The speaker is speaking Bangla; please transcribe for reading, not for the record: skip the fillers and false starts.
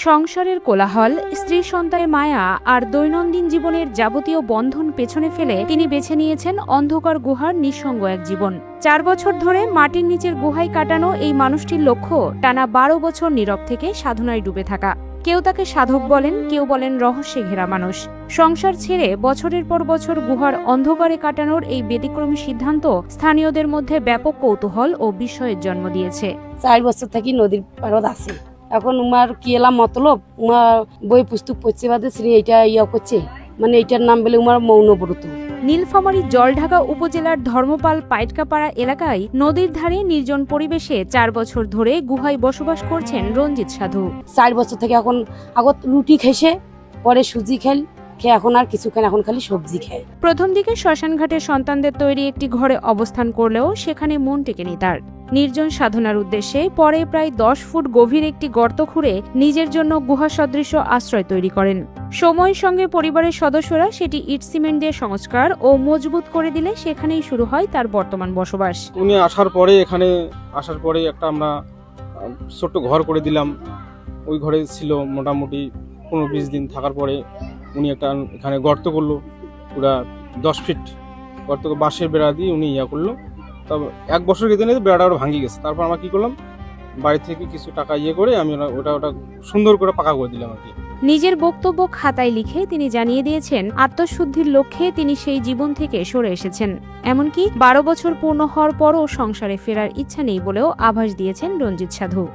সংসারের কোলাহল, স্ত্রী সন্তানের মায়া আর দৈনন্দিন জীবনের যাবতীয় বন্ধন পেছনে ফেলে তিনি বেছে নিয়েছেন অন্ধকার গুহার নিঃসঙ্গ এক জীবন। 4 বছর ধরে মাটির নিচের গুহায় কাটানো এই মানুষটির লক্ষ্য টানা 12 বছর নীরব থেকে সাধনায় ডুবে থাকা। কেউ তাকে সাধক বলেন, কেউ বলেন রহস্যে ঘেরা মানুষ। সংসার ছেড়ে বছরের পর বছর গুহার অন্ধকারে কাটানোর এই ব্যতিক্রমী সিদ্ধান্ত স্থানীয়দের মধ্যে ব্যাপক কৌতূহল ও বিস্ময়ের জন্ম দিয়েছে। 4 বছর থেকে নদীর পাড়ত আছে। এখন উমার কি এলাম মতলব, উমার বই পুস্তক পড়ছে বাদে শ্রী এইটা করছে, মানে এইটার নাম বলে উমার মৌনব্রত। নীলফামারীর জলঢাকা উপজেলার ধর্মপাল পাইটকাপাড়া এলাকায় নদীর ধারে নির্জন পরিবেশে 4 বছর ধরে গুহায় বসবাস করছেন রঞ্জিত সাধু। 4 বছর থেকে এখন আগত রুটি খাইছে, পরে সুজি খেয়ে এখন আর কিছু খান, এখন খালি সবজি খায়। প্রথম দিকে শ্মশানঘাটের সন্তানদের তৈরি একটি ঘরে অবস্থান করলেও সেখানে মন টেকেনি তার। নির্জন সাধনার উদ্দেশ্যে পরে প্রায় 10 ফুট গভীর একটি গর্ত খুঁড়ে নিজের জন্য গুহা সদৃশ আশ্রয় তৈরি করেন। সময়ের সঙ্গে পরিবারের সদস্যরা সেটি ইট সিমেন্ট দিয়ে সংস্কার ও মজবুত করে দিলে সেখানেই শুরু হয় তার বর্তমান বসবাস। উনি এখানে আসার পরে একটা আমরা ছোট্ট ঘর করে দিলাম। ওই ঘরে ছিল মোটামুটি 15-20 দিন থাকার পরে উনি একটা এখানে গর্ত করলো, পুরা 10 ফিট গর্ত, বাঁশের বেড়া দিয়ে উনি করলো। তবে 1 বছর কেটে নিয়ে বেড়াটা ওটা ভাঙি গেছে। তারপর আমরা কি করলাম, বাড়ি থেকে কিছু টাকা করে আমি ওটা সুন্দর করে পাকা করে দিলাম আর কি। নিজের বক্তব্য খাতায় লিখে তিনি জানিয়ে দিয়েছেন আত্মশুদ্ধির লক্ষ্যে তিনি সেই জীবন থেকে সরে এসেছেন। এমনকি 12 বছর পূর্ণ হওয়ার পরও সংসারে ফেরার ইচ্ছা নেই বলেও আভাস দিয়েছেন রঞ্জিত সাধু।